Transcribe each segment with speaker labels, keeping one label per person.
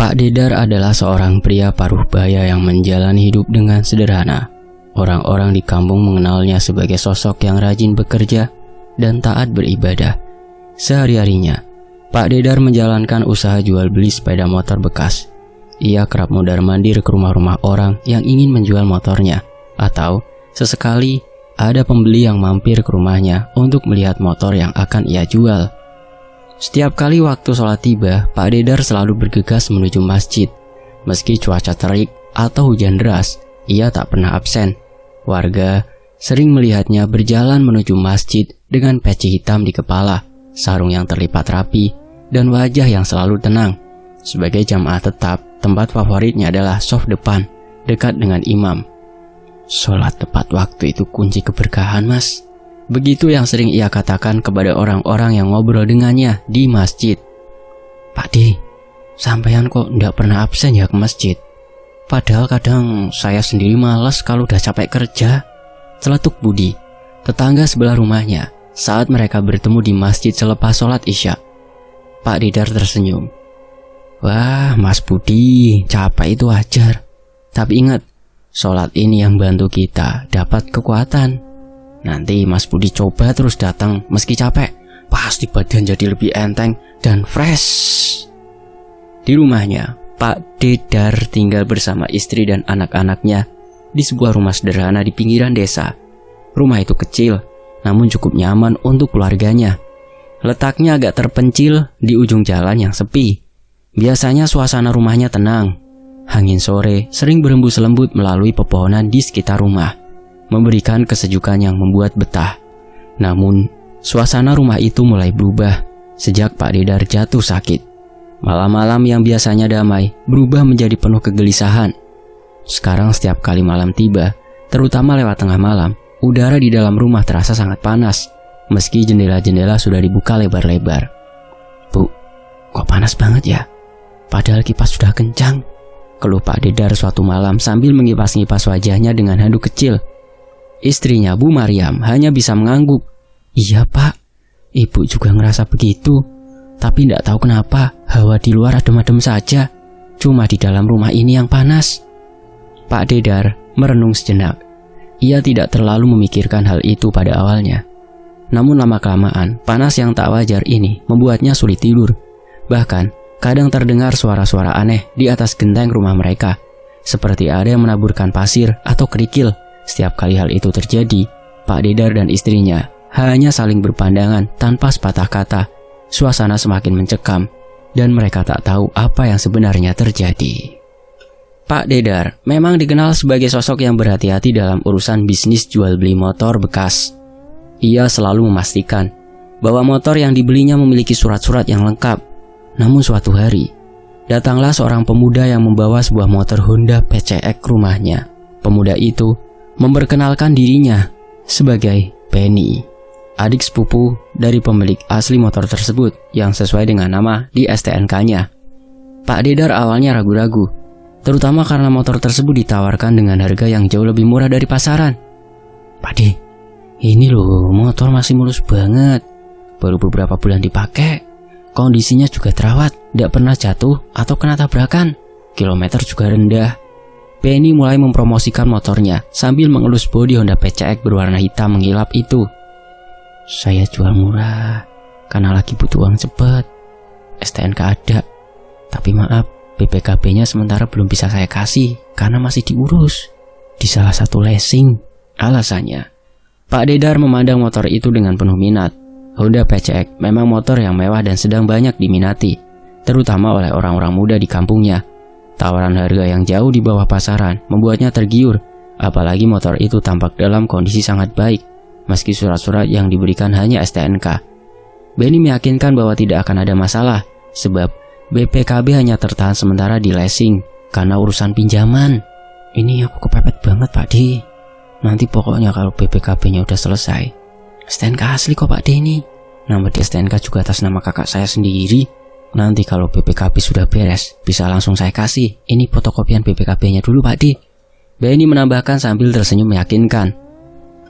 Speaker 1: Pak Dedar adalah seorang pria paruh baya yang menjalani hidup dengan sederhana. Orang-orang di kampung mengenalnya sebagai sosok yang rajin bekerja dan taat beribadah. Sehari-harinya, Pak Dedar menjalankan usaha jual beli sepeda motor bekas. Ia kerap mondar-mandir ke rumah-rumah orang yang ingin menjual motornya, atau sesekali ada pembeli yang mampir ke rumahnya untuk melihat motor yang akan ia jual. Setiap kali waktu sholat tiba, Pak Dedar selalu bergegas menuju masjid. Meski cuaca terik atau hujan deras, ia tak pernah absen. Warga sering melihatnya berjalan menuju masjid dengan peci hitam di kepala, sarung yang terlipat rapi, dan wajah yang selalu tenang. Sebagai jamaah tetap, tempat favoritnya adalah shaf depan, dekat dengan imam. Sholat tepat waktu itu kunci keberkahan, Mas. Begitu yang sering ia katakan kepada orang-orang yang ngobrol dengannya di masjid. Pak D, sampean kok ndak pernah absen ya ke masjid? Padahal kadang saya sendiri malas kalau udah capek kerja. Celetuk Budi, tetangga sebelah rumahnya, saat mereka bertemu di masjid selepas sholat isya. Pak Dedar tersenyum. Wah, Mas Budi, capek itu wajar. Tapi ingat, sholat ini yang bantu kita dapat kekuatan. Nanti Mas Budi coba terus datang meski capek, pasti badan jadi lebih enteng dan fresh. Di rumahnya, Pak Dedar tinggal bersama istri dan anak-anaknya di sebuah rumah sederhana di pinggiran desa. Rumah itu kecil, namun cukup nyaman untuk keluarganya. Letaknya agak terpencil di ujung jalan yang sepi. Biasanya suasana rumahnya tenang. Angin sore sering berembus lembut melalui pepohonan di sekitar rumah, memberikan kesejukan yang membuat betah. Namun, suasana rumah itu mulai berubah sejak Pak Dedar jatuh sakit. Malam-malam yang biasanya damai berubah menjadi penuh kegelisahan. Sekarang setiap kali malam tiba, terutama lewat tengah malam, udara di dalam rumah terasa sangat panas, meski jendela-jendela sudah dibuka lebar-lebar. Bu, kok panas banget ya? Padahal kipas sudah kencang, keluh Pak Dedar suatu malam sambil mengipas-ngipas wajahnya dengan handuk kecil. Istrinya, Bu Mariam, hanya bisa mengangguk. Iya Pak, Ibu juga ngerasa begitu. Tapi tidak tahu kenapa, hawa di luar adem-adem saja. Cuma di dalam rumah ini yang panas. Pak Dedar merenung sejenak. Ia tidak terlalu memikirkan hal itu pada awalnya. Namun lama-kelamaan, panas yang tak wajar ini membuatnya sulit tidur. Bahkan, kadang terdengar suara-suara aneh di atas genteng rumah mereka. Seperti ada yang menaburkan pasir atau kerikil. Setiap kali hal itu terjadi, Pak Dedar dan istrinya hanya saling berpandangan tanpa sepatah kata. Suasana semakin mencekam, dan mereka tak tahu apa yang sebenarnya terjadi. Pak Dedar memang dikenal sebagai sosok yang berhati-hati dalam urusan bisnis jual beli motor bekas. Ia selalu memastikan bahwa motor yang dibelinya memiliki surat-surat yang lengkap. Namun suatu hari, datanglah seorang pemuda yang membawa sebuah motor Honda PCX ke rumahnya. Pemuda itu memperkenalkan dirinya sebagai Penny, adik sepupu dari pemilik asli motor tersebut yang sesuai dengan nama di STNK-nya. Pak Dedar awalnya ragu-ragu, terutama karena motor tersebut ditawarkan dengan harga yang jauh lebih murah dari pasaran. Pak De, ini loh motor masih mulus banget, baru beberapa bulan dipakai, kondisinya juga terawat, tidak pernah jatuh atau kena tabrakan, kilometer juga rendah. Penny mulai mempromosikan motornya sambil mengelus bodi Honda PCX berwarna hitam mengkilap itu. Saya jual murah karena lagi butuh uang cepat. STNK ada, tapi maaf, BPKB-nya sementara belum bisa saya kasih karena masih diurus di salah satu leasing. Alasannya, Pak Dedar memandang motor itu dengan penuh minat. Honda PCX memang motor yang mewah dan sedang banyak diminati, terutama oleh orang-orang muda di kampungnya. Tawaran harga yang jauh di bawah pasaran membuatnya tergiur, apalagi motor itu tampak dalam kondisi sangat baik, meski surat-surat yang diberikan hanya STNK. Benny meyakinkan bahwa tidak akan ada masalah, sebab BPKB hanya tertahan sementara di leasing karena urusan pinjaman. Ini aku kepepet banget Pak D. Nanti pokoknya kalau BPKB-nya udah selesai, STNK asli kok Pak D ini. Nama di STNK juga atas nama kakak saya sendiri. Nanti kalau BPKB sudah beres, bisa langsung saya kasih. Ini fotokopian BPKB-nya dulu Pak D. Benny menambahkan sambil tersenyum meyakinkan.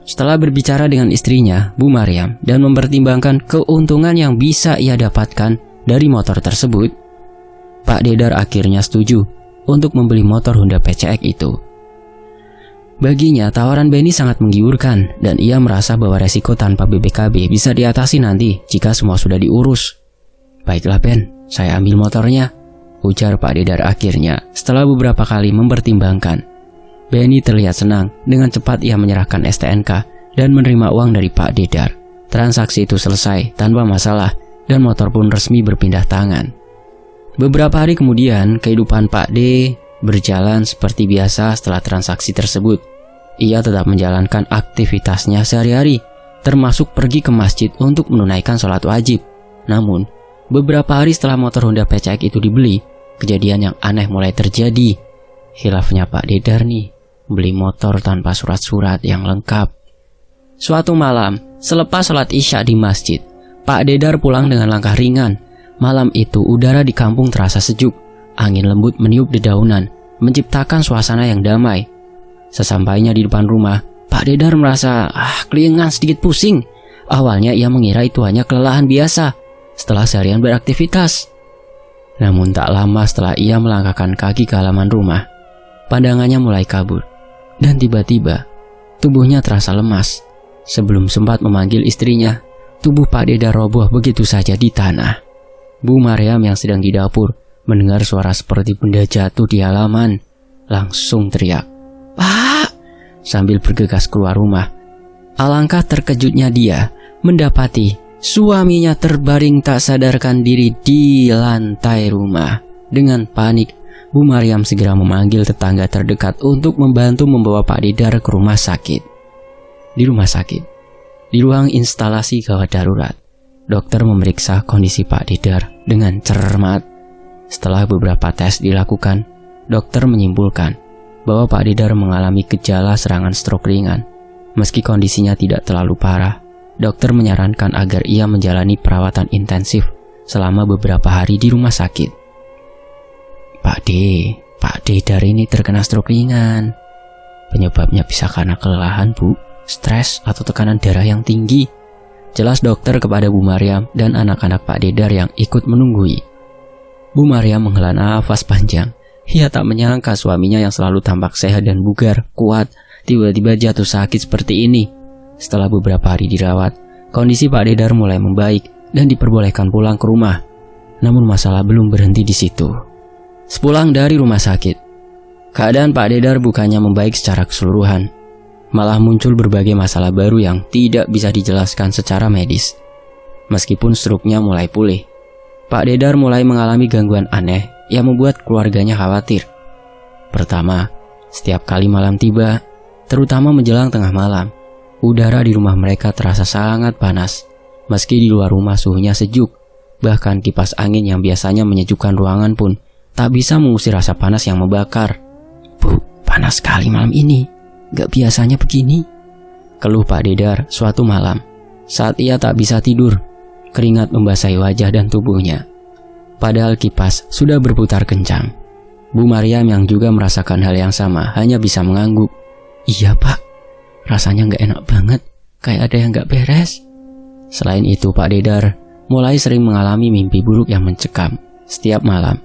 Speaker 1: Setelah berbicara dengan istrinya, Bu Mariam, dan mempertimbangkan keuntungan yang bisa ia dapatkan dari motor tersebut, Pak Dedar akhirnya setuju untuk membeli motor Honda PCX itu. Baginya, tawaran Benny sangat menggiurkan dan ia merasa bahwa resiko tanpa BPKB bisa diatasi nanti jika semua sudah diurus. "Baiklah Ben, saya ambil motornya," ujar Pak Dedar akhirnya setelah beberapa kali mempertimbangkan. Benny terlihat senang. Dengan cepat ia menyerahkan STNK dan menerima uang dari Pak Dedar. Transaksi itu selesai tanpa masalah dan motor pun resmi berpindah tangan. Beberapa hari kemudian, kehidupan Pak D berjalan seperti biasa setelah transaksi tersebut. Ia tetap menjalankan aktivitasnya sehari-hari, termasuk pergi ke masjid untuk menunaikan sholat wajib. Namun, beberapa hari setelah motor Honda PCX itu dibeli, kejadian yang aneh mulai terjadi. Khilafnya Pak Dedar nih, beli motor tanpa surat-surat yang lengkap. Suatu malam, selepas sholat Isya di masjid, Pak Dedar pulang dengan langkah ringan. Malam itu udara di kampung terasa sejuk. Angin lembut meniup dedaunan, menciptakan suasana yang damai. Sesampainya di depan rumah, Pak Dedar merasa kelingan sedikit pusing. Awalnya ia mengira itu hanya kelelahan biasa setelah seharian beraktivitas. Namun tak lama setelah ia melangkahkan kaki ke halaman rumah, pandangannya mulai kabur. Dan tiba-tiba, tubuhnya terasa lemas. Sebelum sempat memanggil istrinya, tubuh Pak Dedar roboh begitu saja di tanah. Bu Mariam yang sedang di dapur mendengar suara seperti benda jatuh di halaman, langsung teriak, "Pak!" sambil bergegas keluar rumah. Alangkah terkejutnya dia mendapati suaminya terbaring tak sadarkan diri di lantai rumah. Dengan panik, Bu Mariam segera memanggil tetangga terdekat untuk membantu membawa Pak Dedar ke rumah sakit. Di rumah sakit, di ruang instalasi gawat darurat, dokter memeriksa kondisi Pak Dedar dengan cermat. Setelah beberapa tes dilakukan, dokter menyimpulkan bahwa Pak Dedar mengalami gejala serangan stroke ringan. Meski kondisinya tidak terlalu parah, dokter menyarankan agar ia menjalani perawatan intensif selama beberapa hari di rumah sakit. Pak Dedar ini terkena stroke ringan. Penyebabnya bisa karena kelelahan, Bu, stres atau tekanan darah yang tinggi, jelas dokter kepada Bu Mariam dan anak-anak Pak Dedar yang ikut menunggui. Bu Mariam menghela nafas panjang. Ia tak menyangka suaminya yang selalu tampak sehat dan bugar, kuat, tiba-tiba jatuh sakit seperti ini. Setelah beberapa hari dirawat, kondisi Pak Dedar mulai membaik dan diperbolehkan pulang ke rumah. Namun masalah belum berhenti di situ. Sepulang dari rumah sakit, keadaan Pak Dedar bukannya membaik secara keseluruhan. Malah muncul berbagai masalah baru yang tidak bisa dijelaskan secara medis. Meskipun stroke-nya mulai pulih, Pak Dedar mulai mengalami gangguan aneh yang membuat keluarganya khawatir. Pertama, setiap kali malam tiba, terutama menjelang tengah malam, udara di rumah mereka terasa sangat panas. Meski di luar rumah suhunya sejuk, bahkan kipas angin yang biasanya menyejukkan ruangan pun tak bisa mengusir rasa panas yang membakar. "Bu, panas sekali malam ini. Gak biasanya begini," keluh Pak Dedar suatu malam saat ia tak bisa tidur. Keringat membasahi wajah dan tubuhnya, padahal kipas sudah berputar kencang. Bu Mariam yang juga merasakan hal yang sama hanya bisa mengangguk. "Iya Pak, rasanya gak enak banget, kayak ada yang gak beres." Selain itu, Pak Dedar mulai sering mengalami mimpi buruk yang mencekam. Setiap malam,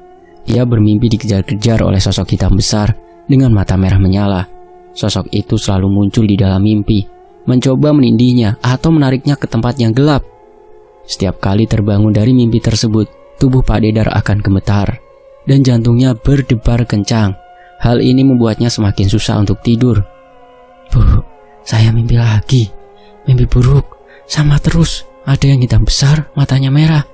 Speaker 1: ia bermimpi dikejar-kejar oleh sosok hitam besar dengan mata merah menyala. Sosok itu selalu muncul di dalam mimpi, mencoba menindihnya atau menariknya ke tempat yang gelap. Setiap kali terbangun dari mimpi tersebut, tubuh Pak Dedar akan gemetar dan jantungnya berdebar kencang. Hal ini membuatnya semakin susah untuk tidur. "Bu, saya mimpi lagi. Mimpi buruk, sama terus. Ada yang hitam besar, matanya merah.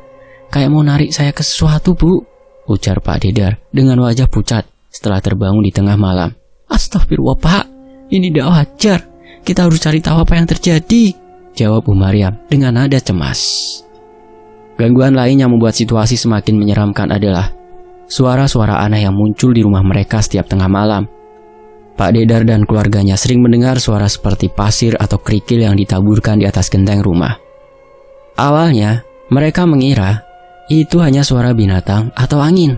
Speaker 1: Kayak mau narik saya ke sesuatu, Bu," ujar Pak Dedar dengan wajah pucat setelah terbangun di tengah malam. "Astagfirullah Pak, ini tidak wajar. Kita harus cari tahu apa yang terjadi," jawab Bu Mariam dengan nada cemas. Gangguan lain yang membuat situasi semakin menyeramkan adalah suara-suara aneh yang muncul di rumah mereka setiap tengah malam. Pak Dedar dan keluarganya sering mendengar suara seperti pasir atau kerikil yang ditaburkan di atas genteng rumah. Awalnya, mereka mengira itu hanya suara binatang atau angin.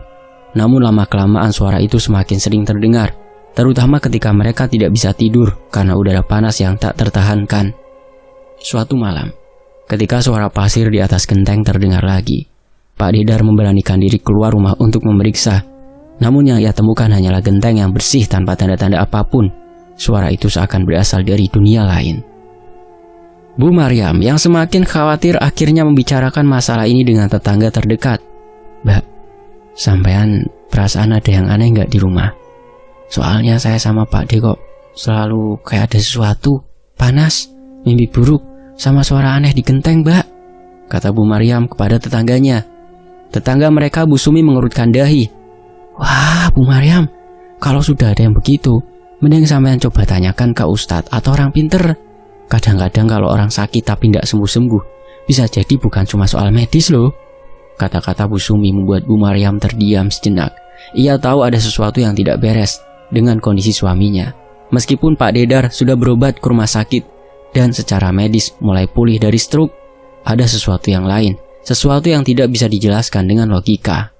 Speaker 1: Namun lama-kelamaan suara itu semakin sering terdengar, terutama ketika mereka tidak bisa tidur karena udara panas yang tak tertahankan. Suatu malam, ketika suara pasir di atas genteng terdengar lagi, Pak Dedar memberanikan diri keluar rumah untuk memeriksa. Namun yang ia temukan hanyalah genteng yang bersih tanpa tanda-tanda apapun. Suara itu seakan berasal dari dunia lain. Bu Maryam yang semakin khawatir akhirnya membicarakan masalah ini dengan tetangga terdekat. Mbak, sampean perasaan ada yang aneh nggak di rumah? Soalnya saya sama Pak D kok selalu kayak ada sesuatu, panas, mimpi buruk, sama suara aneh di genteng, Mbak, kata Bu Maryam kepada tetangganya. Tetangga mereka Bu Sumi mengerutkan dahi. Wah, Bu Maryam, kalau sudah ada yang begitu, mending sampean coba tanyakan ke Ustadz atau orang pinter. Kadang-kadang kalau orang sakit tapi tidak sembuh-sembuh, bisa jadi bukan cuma soal medis loh. Kata-kata Bu Sumi membuat Bu Maryam terdiam sejenak. Ia tahu ada sesuatu yang tidak beres dengan kondisi suaminya. Meskipun Pak Dedar sudah berobat ke rumah sakit dan secara medis mulai pulih dari stroke, ada sesuatu yang lain. Sesuatu yang tidak bisa dijelaskan dengan logika.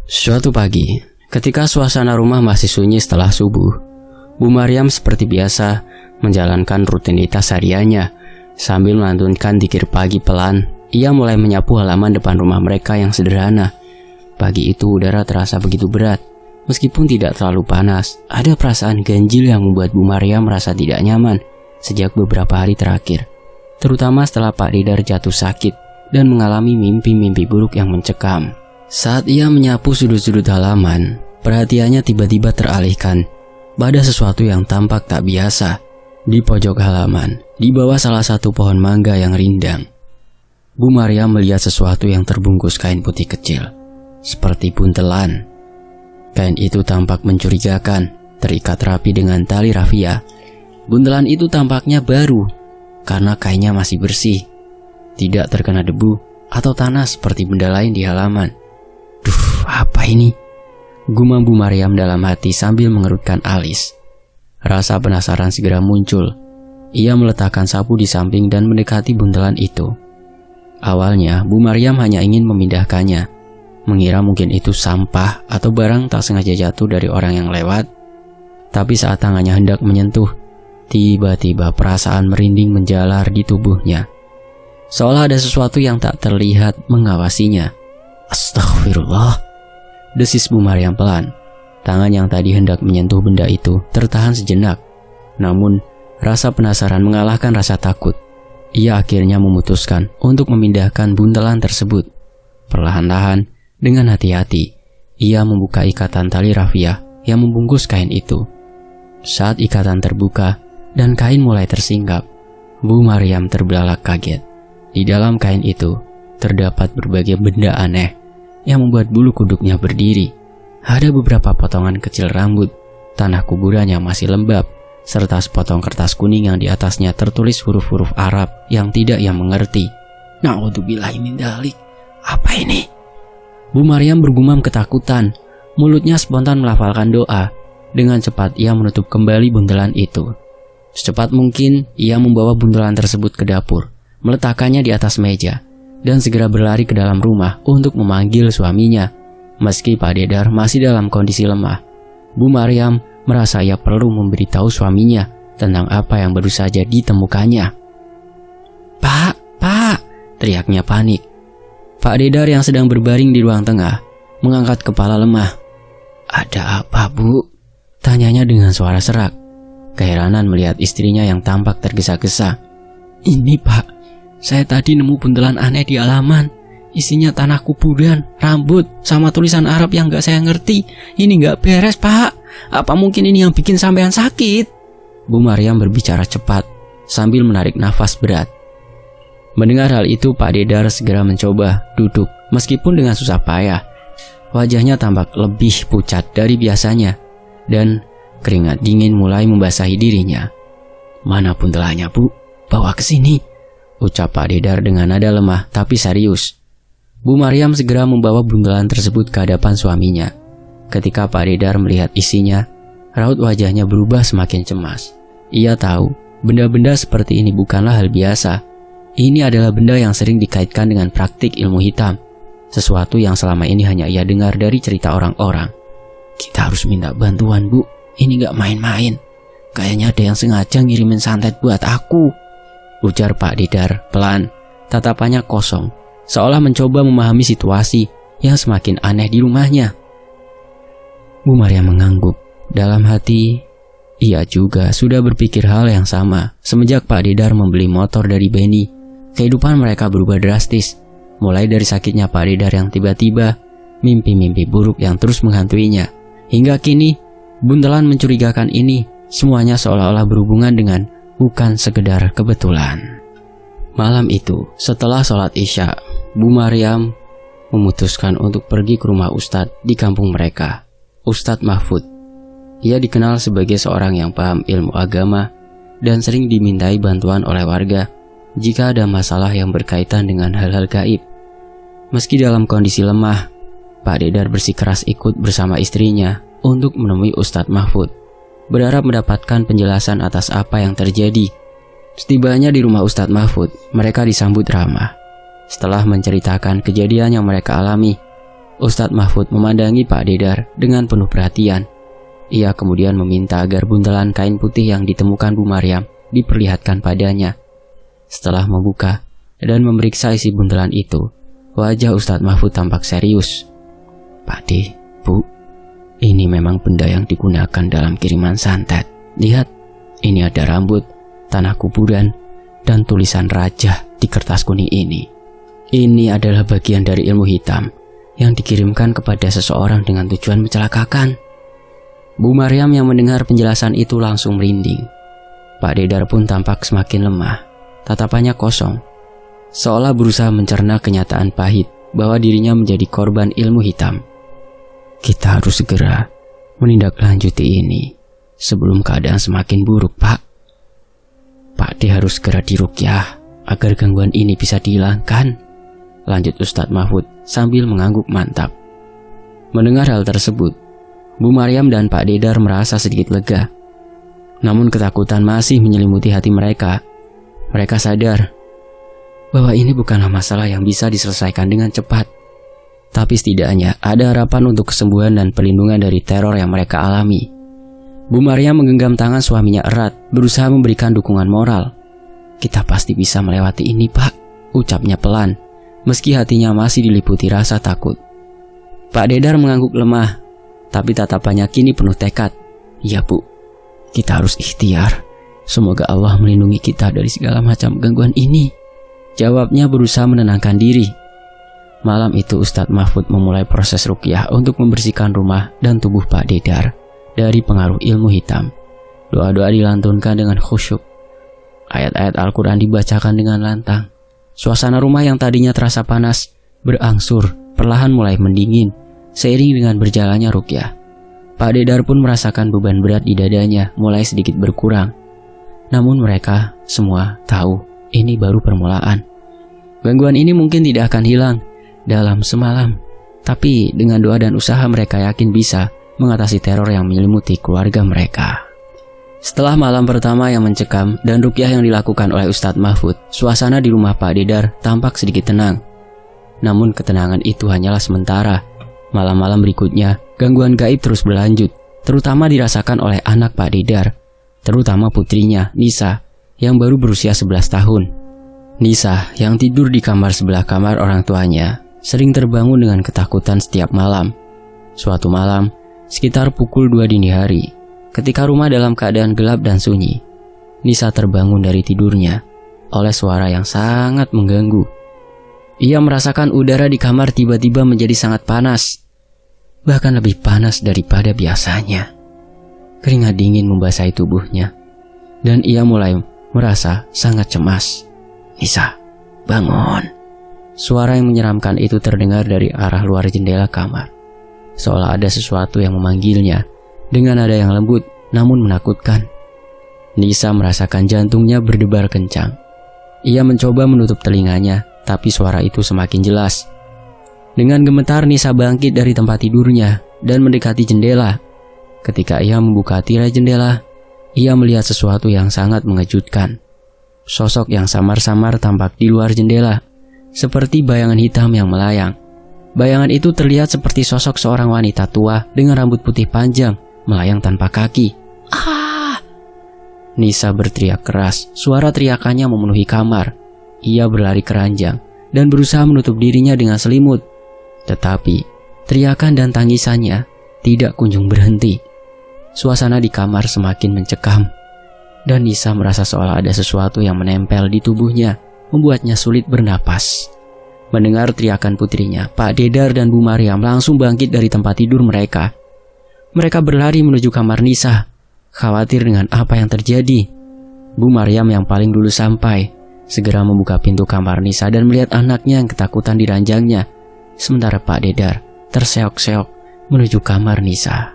Speaker 1: Suatu pagi, ketika suasana rumah masih sunyi setelah subuh, Bu Maryam seperti biasa menjalankan rutinitas hariannya. Sambil melantunkan zikir pagi pelan, ia mulai menyapu halaman depan rumah mereka yang sederhana. Pagi itu udara terasa begitu berat. Meskipun tidak terlalu panas, ada perasaan ganjil yang membuat Bu Maryam merasa tidak nyaman sejak beberapa hari terakhir. Terutama setelah Pak Dedar jatuh sakit dan mengalami mimpi-mimpi buruk yang mencekam. Saat ia menyapu sudut-sudut halaman, perhatiannya tiba-tiba teralihkan pada sesuatu yang tampak tak biasa. Di pojok halaman, di bawah salah satu pohon mangga yang rindang, Bu Maryam melihat sesuatu yang terbungkus kain putih kecil, seperti buntelan. Kain itu tampak mencurigakan, terikat rapi dengan tali rafia. Buntelan itu tampaknya baru, karena kainnya masih bersih, tidak terkena debu atau tanah seperti benda lain di halaman. Duh, apa ini? Gumam Bu Maryam dalam hati sambil mengerutkan alis. Rasa penasaran segera muncul. Ia meletakkan sapu di samping dan mendekati buntelan itu. Awalnya, Bu Maryam hanya ingin memindahkannya, mengira mungkin itu sampah atau barang tak sengaja jatuh dari orang yang lewat. Tapi saat tangannya hendak menyentuh, tiba-tiba perasaan merinding menjalar di tubuhnya. Seolah ada sesuatu yang tak terlihat mengawasinya. Astagfirullah, desis Bu Maryam pelan. Tangan yang tadi hendak menyentuh benda itu tertahan sejenak. Namun, rasa penasaran mengalahkan rasa takut. Ia akhirnya memutuskan untuk memindahkan buntelan tersebut. Perlahan-lahan, dengan hati-hati, ia membuka ikatan tali rafia yang membungkus kain itu. Saat ikatan terbuka dan kain mulai tersinggap, Bu Maryam terbelalak kaget. Di dalam kain itu, terdapat berbagai benda aneh yang membuat bulu kuduknya berdiri. Ada beberapa potongan kecil rambut, tanah kuburan yang masih lembab, serta sepotong kertas kuning yang di atasnya tertulis huruf-huruf Arab yang tidak ia mengerti. Na'udzubillahi min dzalik. Apa ini? Bu Maryam bergumam ketakutan. Mulutnya spontan melafalkan doa. Dengan cepat ia menutup kembali buntelan itu. Secepat mungkin ia membawa buntelan tersebut ke dapur, meletakkannya di atas meja, dan segera berlari ke dalam rumah untuk memanggil suaminya. Meski Pak Dedar masih dalam kondisi lemah, Bu Maryam merasa ia perlu memberitahu suaminya tentang apa yang baru saja ditemukannya. Pak, teriaknya panik. Pak Dedar yang sedang berbaring di ruang tengah mengangkat kepala lemah. Ada apa, Bu? Tanyanya dengan suara serak. Keheranan melihat istrinya yang tampak tergesa-gesa. Ini, Pak, saya tadi nemu buntelan aneh di halaman. Isinya tanah kuburan, rambut, sama tulisan Arab yang gak saya ngerti. Ini gak beres, Pak. Apa mungkin ini yang bikin sampean sakit? Bu Maryam berbicara cepat sambil menarik nafas berat. Mendengar hal itu, Pak Dedar segera mencoba duduk meskipun dengan susah payah. Wajahnya tampak lebih pucat dari biasanya dan keringat dingin mulai membasahi dirinya. Mana buntelannya, Bu? Bawa ke sini, ucap Pak Dedar dengan nada lemah tapi serius. Bu Maryam segera membawa buntelan tersebut ke hadapan suaminya. Ketika Pak Dedar melihat isinya, raut wajahnya berubah semakin cemas. Ia tahu benda-benda seperti ini bukanlah hal biasa. Ini adalah benda yang sering dikaitkan dengan praktik ilmu hitam, sesuatu yang selama ini hanya ia dengar dari cerita orang-orang. Kita harus minta bantuan, Bu. Ini gak main-main. Kayaknya ada yang sengaja ngirimin santet buat aku, ujar Pak Dedar pelan. Tatapannya kosong, seolah mencoba memahami situasi yang semakin aneh di rumahnya. Bu Maryam mengangguk. Dalam hati, ia juga sudah berpikir hal yang sama. Semenjak Pak Dedar membeli motor dari Benny, kehidupan mereka berubah drastis. Mulai dari sakitnya Pak Dedar yang tiba-tiba, mimpi-mimpi buruk yang terus menghantuinya. Hingga kini, buntelan mencurigakan ini semuanya seolah-olah berhubungan dengan bukan sekedar kebetulan. Malam itu, setelah sholat Isya, Bu Maryam memutuskan untuk pergi ke rumah Ustadz di kampung mereka, Ustadz Mahfud. Ia dikenal sebagai seorang yang paham ilmu agama dan sering dimintai bantuan oleh warga jika ada masalah yang berkaitan dengan hal-hal gaib. Meski dalam kondisi lemah, Pak Dedar bersikeras ikut bersama istrinya untuk menemui Ustadz Mahfud, berharap mendapatkan penjelasan atas apa yang terjadi. Setibanya di rumah Ustadz Mahfud, mereka disambut ramah. Setelah menceritakan kejadian yang mereka alami, Ustadz Mahfud memandangi Pak Dedar dengan penuh perhatian. Ia kemudian meminta agar buntelan kain putih yang ditemukan Bu Maryam diperlihatkan padanya. Setelah membuka dan memeriksa isi buntelan itu, wajah Ustadz Mahfud tampak serius. "Pak De, Bu, ini memang benda yang digunakan dalam kiriman santet. Lihat, ini ada rambut, tanah kuburan, dan tulisan raja di kertas kuning ini. Ini adalah bagian dari ilmu hitam yang dikirimkan kepada seseorang dengan tujuan mencelakakan." Bu Maryam yang mendengar penjelasan itu langsung merinding. Pak Dedar pun tampak semakin lemah, tatapannya kosong, seolah berusaha mencerna kenyataan pahit bahwa dirinya menjadi korban ilmu hitam. "Kita harus segera menindaklanjuti ini sebelum keadaan semakin buruk, Pak. Pak D harus segera diruqyah agar gangguan ini bisa dihilangkan," lanjut Ustadz Mahfud sambil mengangguk mantap. Mendengar hal tersebut, Bu Maryam dan Pak Dedar merasa sedikit lega. Namun ketakutan masih menyelimuti hati mereka. Mereka sadar bahwa ini bukanlah masalah yang bisa diselesaikan dengan cepat. Tapi setidaknya ada harapan untuk kesembuhan dan perlindungan dari teror yang mereka alami. Bu Maryam menggenggam tangan suaminya erat, berusaha memberikan dukungan moral. "Kita pasti bisa melewati ini, Pak," ucapnya pelan, meski hatinya masih diliputi rasa takut. Pak Dedar mengangguk lemah, tapi tatapannya kini penuh tekad. "Ya Bu, kita harus ikhtiar. Semoga Allah melindungi kita dari segala macam gangguan ini," jawabnya berusaha menenangkan diri. Malam itu Ustadz Mahfud memulai proses ruqyah untuk membersihkan rumah dan tubuh Pak Dedar dari pengaruh ilmu hitam. Doa-doa dilantunkan dengan khusyuk. Ayat-ayat Al-Quran dibacakan dengan lantang. Suasana rumah yang tadinya terasa panas berangsur perlahan mulai mendingin seiring dengan berjalannya ruqyah. Pak Dedar pun merasakan beban berat di dadanya mulai sedikit berkurang. Namun mereka semua tahu ini baru permulaan. Gangguan ini mungkin tidak akan hilang dalam semalam, tapi dengan doa dan usaha mereka yakin bisa mengatasi teror yang menyelimuti keluarga mereka. Setelah malam pertama yang mencekam dan ruqyah yang dilakukan oleh Ustadz Mahfud, suasana di rumah Pak Dedar tampak sedikit tenang. Namun ketenangan itu hanyalah sementara. Malam-malam berikutnya, gangguan gaib terus berlanjut, terutama dirasakan oleh anak Pak Dedar, terutama putrinya, Nisa, yang baru berusia 11 tahun. Nisa, yang tidur di kamar sebelah kamar orang tuanya, sering terbangun dengan ketakutan setiap malam. Suatu malam, sekitar pukul 2 dini hari, ketika rumah dalam keadaan gelap dan sunyi, Nisa terbangun dari tidurnya oleh suara yang sangat mengganggu. Ia merasakan udara di kamar tiba-tiba menjadi sangat panas, bahkan lebih panas daripada biasanya. Keringat dingin membasahi tubuhnya, dan ia mulai merasa sangat cemas. "Nisa, bangun!" Suara yang menyeramkan itu terdengar dari arah luar jendela kamar, seolah ada sesuatu yang memanggilnya dengan nada yang lembut namun menakutkan. Nisa merasakan jantungnya berdebar kencang. Ia mencoba menutup telinganya, tapi suara itu semakin jelas. Dengan gemetar Nisa bangkit dari tempat tidurnya dan mendekati jendela. Ketika ia membuka tirai jendela, ia melihat sesuatu yang sangat mengejutkan. Sosok yang samar-samar tampak di luar jendela, seperti bayangan hitam yang melayang. Bayangan itu terlihat seperti sosok seorang wanita tua dengan rambut putih panjang melayang tanpa kaki. "Ah!" Nisa berteriak keras. Suara teriakannya memenuhi kamar. Ia berlari ke ranjang dan berusaha menutup dirinya dengan selimut. Tetapi teriakan dan tangisannya tidak kunjung berhenti. Suasana di kamar semakin mencekam, dan Nisa merasa seolah ada sesuatu yang menempel di tubuhnya, membuatnya sulit bernapas. Mendengar teriakan putrinya, Pak Dedar dan Bu Maryam langsung bangkit dari tempat tidur mereka. Mereka berlari menuju kamar Nisa, khawatir dengan apa yang terjadi. Bu Maryam yang paling dulu sampai, segera membuka pintu kamar Nisa dan melihat anaknya yang ketakutan di ranjangnya. Sementara Pak Dedar terseok-seok menuju kamar Nisa.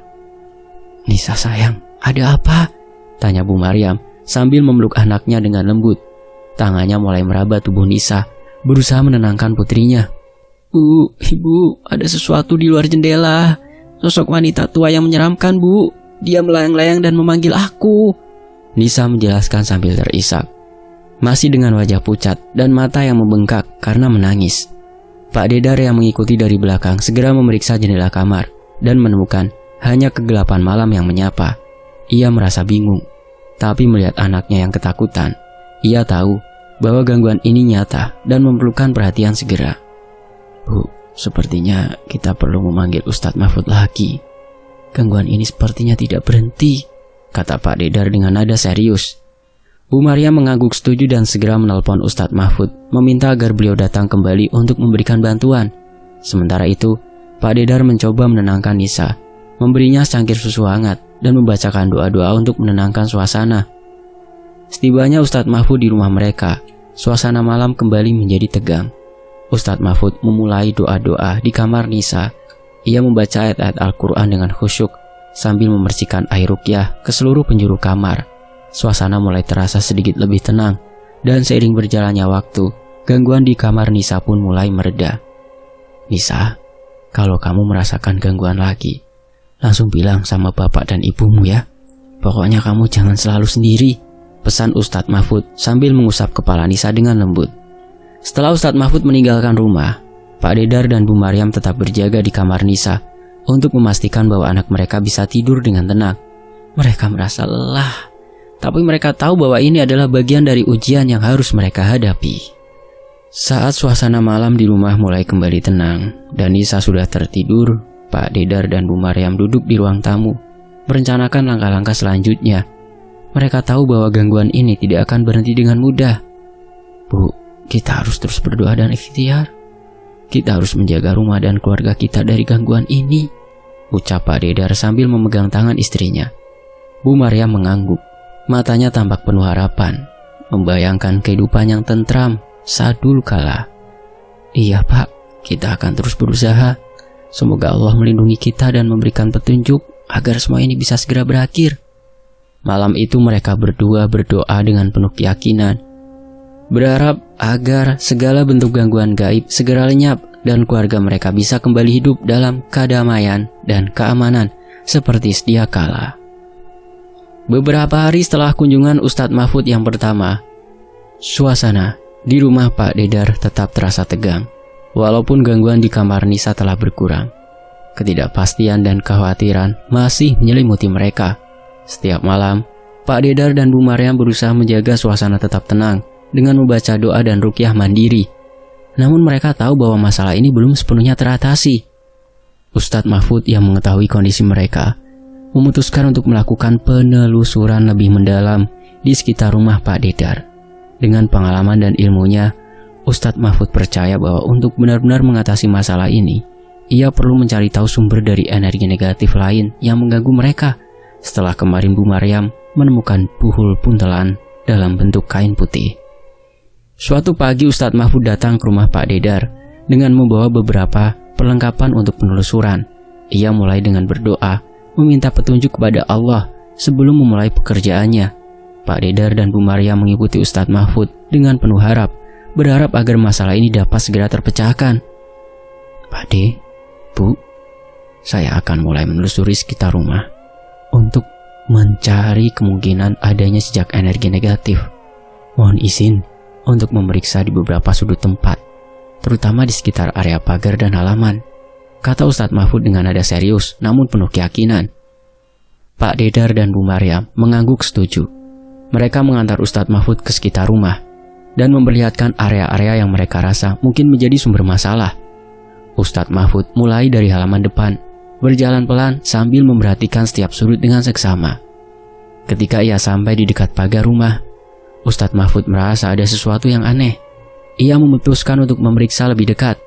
Speaker 1: "Nisa sayang, ada apa?" tanya Bu Maryam sambil memeluk anaknya dengan lembut. Tangannya mulai meraba tubuh Nisa, berusaha menenangkan putrinya. "Bu, Ibu, ada sesuatu di luar jendela. Sosok wanita tua yang menyeramkan, Bu. Dia melayang-layang dan memanggil aku." Nisa menjelaskan sambil terisak, masih dengan wajah pucat dan mata yang membengkak karena menangis. Pak Dedar yang mengikuti dari belakang segera memeriksa jendela kamar dan menemukan hanya kegelapan malam yang menyapa. Ia merasa bingung, tapi melihat anaknya yang ketakutan, ia tahu bahwa gangguan ini nyata dan memerlukan perhatian segera. "Bu, sepertinya kita perlu memanggil Ustadz Mahfud lagi. Gangguan ini sepertinya tidak berhenti," kata Pak Dedar dengan nada serius. Bu Maryam mengangguk setuju dan segera menelpon Ustadz Mahfud, meminta agar beliau datang kembali untuk memberikan bantuan. Sementara itu, Pak Dedar mencoba menenangkan Nisa, memberinya secangkir susu hangat dan membacakan doa-doa untuk menenangkan suasana. Setibanya Ustadz Mahfud di rumah mereka, suasana malam kembali menjadi tegang. Ustadz Mahfud memulai doa-doa di kamar Nisa. Ia membaca ayat-ayat Al-Quran dengan khusyuk sambil memercikan air ruqyah ke seluruh penjuru kamar. Suasana mulai terasa sedikit lebih tenang, dan seiring berjalannya waktu, gangguan di kamar Nisa pun mulai mereda. "Nisa, kalau kamu merasakan gangguan lagi, langsung bilang sama bapak dan ibumu ya. Pokoknya kamu jangan selalu sendiri," pesan Ustadz Mahfud sambil mengusap kepala Nisa dengan lembut. Setelah Ustadz Mahfud meninggalkan rumah, Pak Dedar dan Bu Maryam tetap berjaga di kamar Nisa untuk memastikan bahwa anak mereka bisa tidur dengan tenang. Mereka merasa lelah, tapi mereka tahu bahwa ini adalah bagian dari ujian yang harus mereka hadapi. Saat suasana malam di rumah mulai kembali tenang dan Nisa sudah tertidur, Pak Dedar dan Bu Maryam duduk di ruang tamu, merencanakan langkah-langkah selanjutnya. Mereka tahu bahwa gangguan ini tidak akan berhenti dengan mudah. "Bu, kita harus terus berdoa dan ikhtiar. Kita harus menjaga rumah dan keluarga kita dari gangguan ini," ucap Pak Dedar sambil memegang tangan istrinya. Bu Maryam mengangguk. Matanya tampak penuh harapan, membayangkan kehidupan yang tentram saat dulu kala. "Iya Pak, kita akan terus berusaha. Semoga Allah melindungi kita dan memberikan petunjuk agar semua ini bisa segera berakhir." Malam itu mereka berdua berdoa dengan penuh keyakinan, berharap agar segala bentuk gangguan gaib segera lenyap dan keluarga mereka bisa kembali hidup dalam kedamaian dan keamanan seperti sedia kala. Beberapa hari setelah kunjungan Ustadz Mahfud yang pertama, suasana di rumah Pak Dedar tetap terasa tegang. Walaupun gangguan di kamar Nisa telah berkurang, ketidakpastian dan kekhawatiran masih menyelimuti mereka. Setiap malam, Pak Dedar dan Bu Maryam berusaha menjaga suasana tetap tenang dengan membaca doa dan ruqyah mandiri. Namun mereka tahu bahwa masalah ini belum sepenuhnya teratasi. Ustadz Mahfud yang mengetahui kondisi mereka memutuskan untuk melakukan penelusuran lebih mendalam di sekitar rumah Pak Dedar. Dengan pengalaman dan ilmunya, Ustadz Mahfud percaya bahwa untuk benar-benar mengatasi masalah ini, ia perlu mencari tahu sumber dari energi negatif lain yang mengganggu mereka. Setelah kemarin Bu Maryam menemukan puhul buntelan dalam bentuk kain putih. Suatu pagi Ustadz Mahfud datang ke rumah Pak Dedar dengan membawa beberapa perlengkapan untuk penelusuran. Ia mulai dengan berdoa, meminta petunjuk kepada Allah sebelum memulai pekerjaannya. Pak Dedar dan Bu Maryam mengikuti Ustadz Mahfud dengan penuh harap, berharap agar masalah ini dapat segera terpecahkan. "Pak De, Bu, saya akan mulai menelusuri sekitar rumah untuk mencari kemungkinan adanya jejak energi negatif. Mohon izin untuk memeriksa di beberapa sudut tempat, terutama di sekitar area pagar dan halaman," kata Ustadz Mahfud dengan nada serius namun penuh keyakinan. Pak Dedar dan Bu Maryam mengangguk setuju. Mereka mengantar Ustadz Mahfud ke sekitar rumah dan memperlihatkan area-area yang mereka rasa mungkin menjadi sumber masalah. Ustadz Mahfud mulai dari halaman depan, berjalan pelan sambil memperhatikan setiap sudut dengan seksama. Ketika ia sampai di dekat pagar rumah, Ustadz Mahfud merasa ada sesuatu yang aneh. Ia memutuskan untuk memeriksa lebih dekat.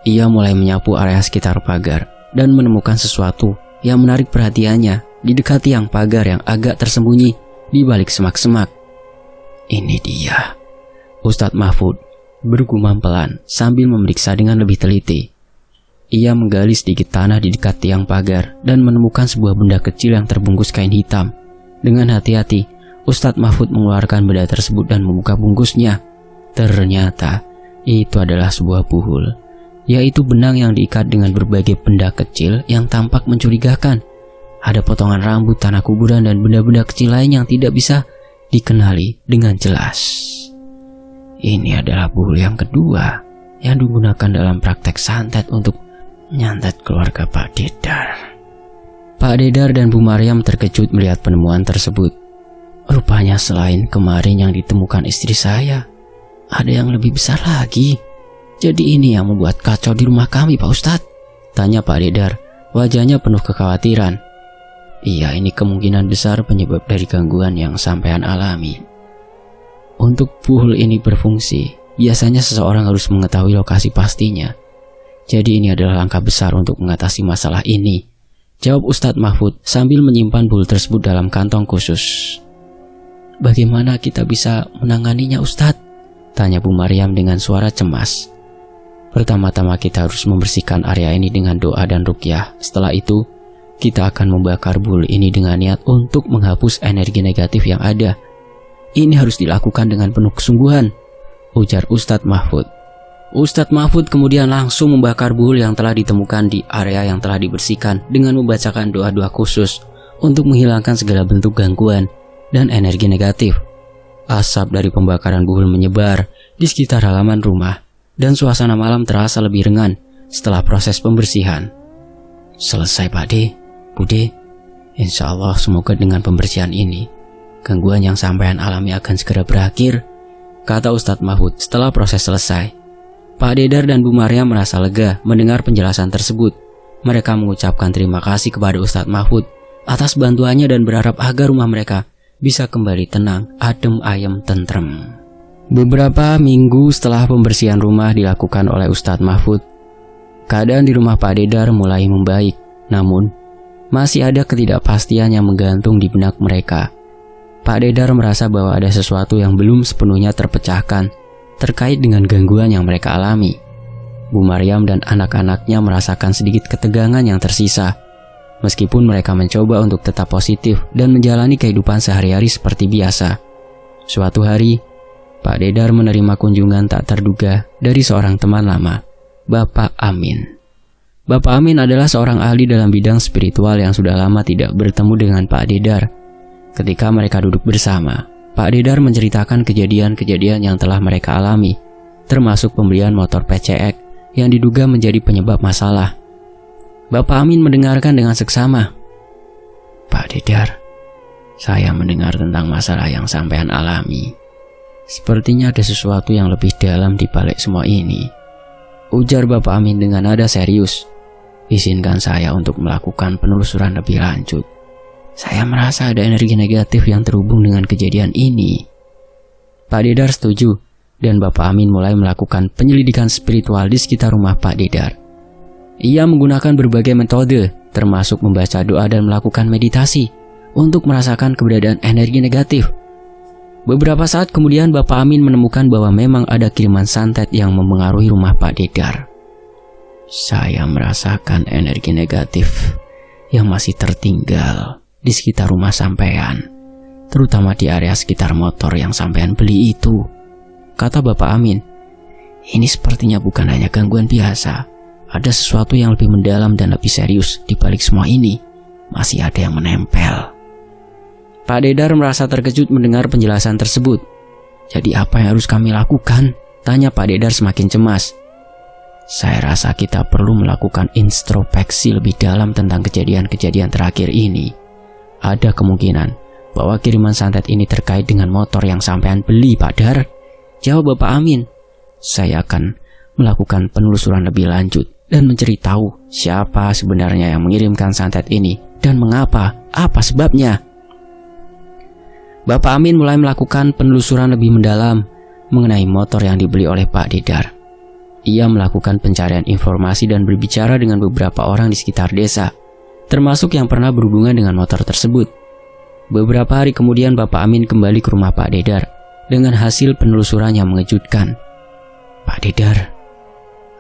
Speaker 1: Ia mulai menyapu area sekitar pagar dan menemukan sesuatu yang menarik perhatiannya di dekat tiang pagar yang agak tersembunyi di balik semak-semak. Ini dia, Ustadz Mahfud bergumam pelan sambil memeriksa dengan lebih teliti. Ia menggali sedikit tanah di dekat tiang pagar dan menemukan sebuah benda kecil yang terbungkus kain hitam. Dengan hati-hati, Ustadz Mahfud mengeluarkan benda tersebut dan membuka bungkusnya. Ternyata itu adalah sebuah buhul, yaitu benang yang diikat dengan berbagai benda kecil yang tampak mencurigakan. Ada potongan rambut, tanah kuburan, dan benda-benda kecil lain yang tidak bisa dikenali dengan jelas. Ini adalah buhul yang kedua yang digunakan dalam praktek santet untuk nyantet keluarga Pak Dedar. Pak Dedar dan Bu Maryam terkejut melihat penemuan tersebut. Rupanya selain kemarin yang ditemukan istri saya, ada yang lebih besar lagi. Jadi ini yang membuat kacau di rumah kami, Pak Ustadz? Tanya Pak Dedar, wajahnya penuh kekhawatiran. Iya, ini kemungkinan besar penyebab dari gangguan yang sampean alami. Untuk buhul ini berfungsi, biasanya seseorang harus mengetahui lokasi pastinya. Jadi ini adalah langkah besar untuk mengatasi masalah ini, jawab Ustadz Mahfud sambil menyimpan buhul tersebut dalam kantong khusus. Bagaimana kita bisa menanganinya, Ustadz? Tanya Bu Maryam dengan suara cemas. Pertama-tama kita harus membersihkan area ini dengan doa dan ruqyah. Setelah itu, kita akan membakar buhul ini dengan niat untuk menghapus energi negatif yang ada. Ini harus dilakukan dengan penuh kesungguhan, ujar Ustadz Mahfud. Ustadz Mahfud kemudian langsung membakar buhul yang telah ditemukan di area yang telah dibersihkan dengan membacakan doa-doa khusus untuk menghilangkan segala bentuk gangguan dan energi negatif. Asap dari pembakaran buhul menyebar di sekitar halaman rumah dan suasana malam terasa lebih ringan setelah proses pembersihan. Selesai Pak De, Bude, insya Allah semoga dengan pembersihan ini gangguan yang sampean alami akan segera berakhir, kata Ustadz Mahfud setelah proses selesai. Pak Dedar dan Bu Maryam merasa lega mendengar penjelasan tersebut. Mereka mengucapkan terima kasih kepada Ustadz Mahfud atas bantuannya dan berharap agar rumah mereka bisa kembali tenang, adem ayem, tentrem. Beberapa minggu setelah pembersihan rumah dilakukan oleh Ustadz Mahfud, keadaan di rumah Pak Dedar mulai membaik. Namun, masih ada ketidakpastian yang menggantung di benak mereka. Pak Dedar merasa bahwa ada sesuatu yang belum sepenuhnya terpecahkan terkait dengan gangguan yang mereka alami. Bu Maryam dan anak-anaknya merasakan sedikit ketegangan yang tersisa. Meskipun mereka mencoba untuk tetap positif dan menjalani kehidupan sehari-hari seperti biasa. Suatu hari, Pak Dedar menerima kunjungan tak terduga dari seorang teman lama, Bapak Amin. Bapak Amin adalah seorang ahli dalam bidang spiritual yang sudah lama tidak bertemu dengan Pak Dedar. Ketika mereka duduk bersama, Pak Dedar menceritakan kejadian-kejadian yang telah mereka alami, termasuk pembelian motor PCX yang diduga menjadi penyebab masalah. Bapak Amin mendengarkan dengan seksama. Pak Dedar, saya mendengar tentang masalah yang sampean alami. Sepertinya ada sesuatu yang lebih dalam di balik semua ini, ujar Bapak Amin dengan nada serius. Izinkan saya untuk melakukan penelusuran lebih lanjut. Saya merasa ada energi negatif yang terhubung dengan kejadian ini. Pak Dedar setuju, dan Bapak Amin mulai melakukan penyelidikan spiritual di sekitar rumah Pak Dedar. Ia menggunakan berbagai metode, termasuk membaca doa dan melakukan meditasi, untuk merasakan keberadaan energi negatif. Beberapa saat kemudian Bapak Amin menemukan bahwa memang ada kiriman santet yang mempengaruhi rumah Pak Dedar. Saya merasakan energi negatif yang masih tertinggal di sekitar rumah sampean, terutama di area sekitar motor yang sampean beli itu, kata Bapak Amin. Ini sepertinya bukan hanya gangguan biasa. Ada sesuatu yang lebih mendalam dan lebih serius di balik semua ini. Masih ada yang menempel. Pak Dedar merasa terkejut mendengar penjelasan tersebut. Jadi apa yang harus kami lakukan? Tanya Pak Dedar semakin cemas. Saya rasa kita perlu melakukan introspeksi lebih dalam tentang kejadian-kejadian terakhir ini. Ada kemungkinan bahwa kiriman santet ini terkait dengan motor yang sampean beli, Pak Dar, jawab Bapak Amin. Saya akan melakukan penelusuran lebih lanjut dan mencari tahu siapa sebenarnya yang mengirimkan santet ini dan mengapa, apa sebabnya. Bapak Amin mulai melakukan penelusuran lebih mendalam mengenai motor yang dibeli oleh Pak Dedar. Ia melakukan pencarian informasi dan berbicara dengan beberapa orang di sekitar desa, termasuk yang pernah berhubungan dengan motor tersebut. Beberapa hari kemudian Bapak Amin kembali ke rumah Pak Dedar dengan hasil penelusuran yang mengejutkan. "Pak Dedar,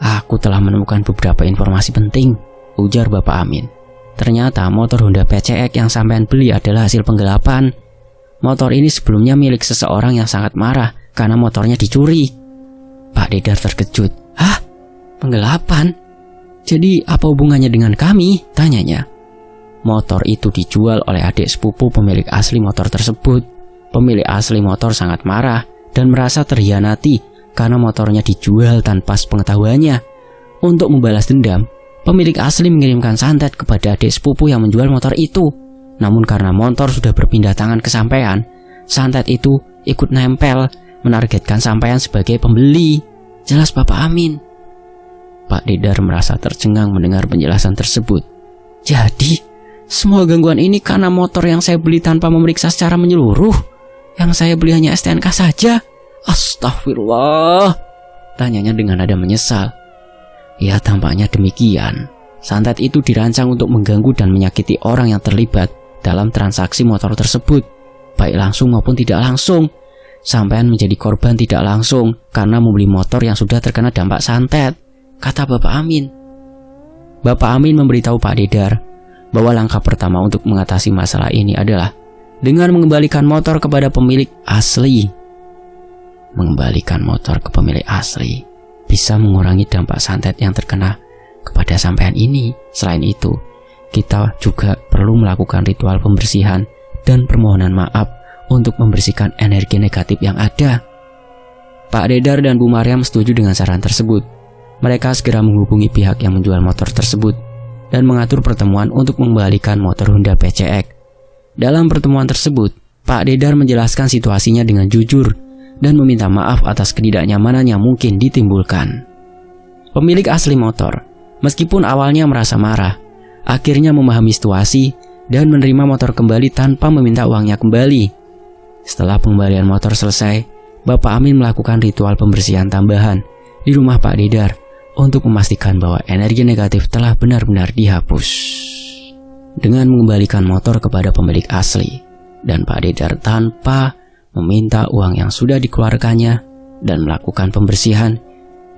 Speaker 1: aku telah menemukan beberapa informasi penting," ujar Bapak Amin. "Ternyata motor Honda PCX yang sampean beli adalah hasil penggelapan. Motor ini sebelumnya milik seseorang yang sangat marah karena motornya dicuri." Pak Dedar terkejut. "Hah? Penggelapan? Jadi apa hubungannya dengan kami?" tanyanya. "Motor itu dijual oleh adik sepupu pemilik asli motor tersebut. Pemilik asli motor sangat marah dan merasa terhianati karena motornya dijual tanpa sepengetahuannya. Untuk membalas dendam, pemilik asli mengirimkan santet kepada adik sepupu yang menjual motor itu. Namun karena motor sudah berpindah tangan ke sampean, santet itu ikut nempel, menargetkan sampean sebagai pembeli," jelas Bapak Amin. Pak Dedar merasa tercengang mendengar penjelasan tersebut. "Jadi, semua gangguan ini karena motor yang saya beli tanpa memeriksa secara menyeluruh? Yang saya beli hanya STNK saja? Astagfirullah," tanyanya dengan nada menyesal. "Ya, tampaknya demikian. Santet itu dirancang untuk mengganggu dan menyakiti orang yang terlibat dalam transaksi motor tersebut, baik langsung maupun tidak langsung. Sampean menjadi korban tidak langsung karena membeli motor yang sudah terkena dampak santet," kata Bapak Amin. Bapak Amin memberitahu Pak Dedar bahwa langkah pertama untuk mengatasi masalah ini adalah dengan mengembalikan motor kepada pemilik asli. Mengembalikan motor ke pemilik asli bisa mengurangi dampak santet yang terkena kepada sampean ini. Selain itu, kita juga perlu melakukan ritual pembersihan dan permohonan maaf untuk membersihkan energi negatif yang ada. Pak Dedar dan Bu Maryam setuju dengan saran tersebut. Mereka segera menghubungi pihak yang menjual motor tersebut dan mengatur pertemuan untuk mengembalikan motor Honda PCX. Dalam pertemuan tersebut, Pak Dedar menjelaskan situasinya dengan jujur dan meminta maaf atas ketidaknyamanan yang mungkin ditimbulkan. Pemilik asli motor, meskipun awalnya merasa marah, akhirnya memahami situasi dan menerima motor kembali tanpa meminta uangnya kembali. Setelah pengembalian motor selesai, Bapak Amin melakukan ritual pembersihan tambahan di rumah Pak Dedar untuk memastikan bahwa energi negatif telah benar-benar dihapus. Dengan mengembalikan motor kepada pemilik asli dan Pak Dedar tanpa meminta uang yang sudah dikeluarkannya dan melakukan pembersihan,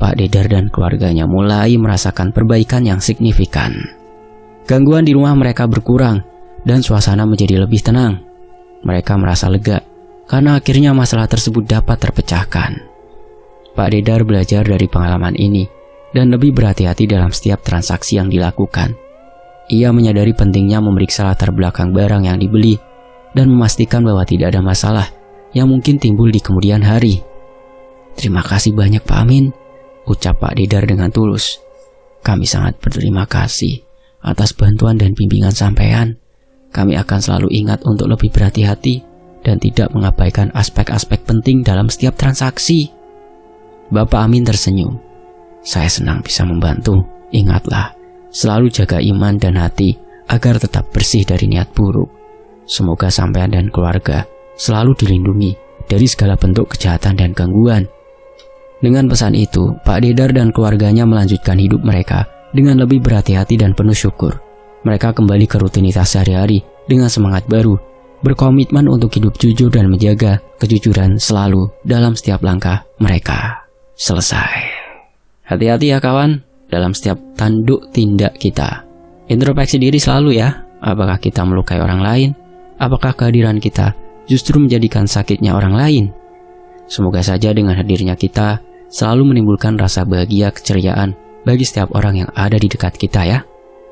Speaker 1: Pak Dedar dan keluarganya mulai merasakan perbaikan yang signifikan. Gangguan di rumah mereka berkurang dan suasana menjadi lebih tenang. Mereka merasa lega karena akhirnya masalah tersebut dapat terpecahkan. Pak Dedar belajar dari pengalaman ini dan lebih berhati-hati dalam setiap transaksi yang dilakukan. Ia menyadari pentingnya memeriksa latar belakang barang yang dibeli dan memastikan bahwa tidak ada masalah yang mungkin timbul di kemudian hari. "Terima kasih banyak Pak Amin," ucap Pak Dedar dengan tulus. "Kami sangat berterima kasih atas bantuan dan bimbingan sampean. Kami akan selalu ingat untuk lebih berhati-hati dan tidak mengabaikan aspek-aspek penting dalam setiap transaksi." Bapak Amin tersenyum. "Saya senang bisa membantu. Ingatlah, selalu jaga iman dan hati agar tetap bersih dari niat buruk. Semoga sampean dan keluarga selalu dilindungi dari segala bentuk kejahatan dan gangguan." Dengan pesan itu, Pak Dedar dan keluarganya melanjutkan hidup mereka dengan lebih berhati-hati dan penuh syukur. Mereka kembali ke rutinitas sehari-hari dengan semangat baru, berkomitmen untuk hidup jujur dan menjaga kejujuran selalu dalam setiap langkah mereka. Selesai. Hati-hati ya kawan dalam setiap tanduk tindak kita. Introspeksi diri selalu ya. Apakah kita melukai orang lain? Apakah kehadiran kita justru menjadikan sakitnya orang lain? Semoga saja dengan hadirnya kita selalu menimbulkan rasa bahagia keceriaan bagi setiap orang yang ada di dekat kita ya.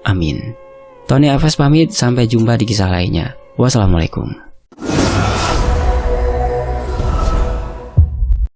Speaker 1: Amin. Tony FS pamit, sampai jumpa di kisah lainnya. Wassalamualaikum.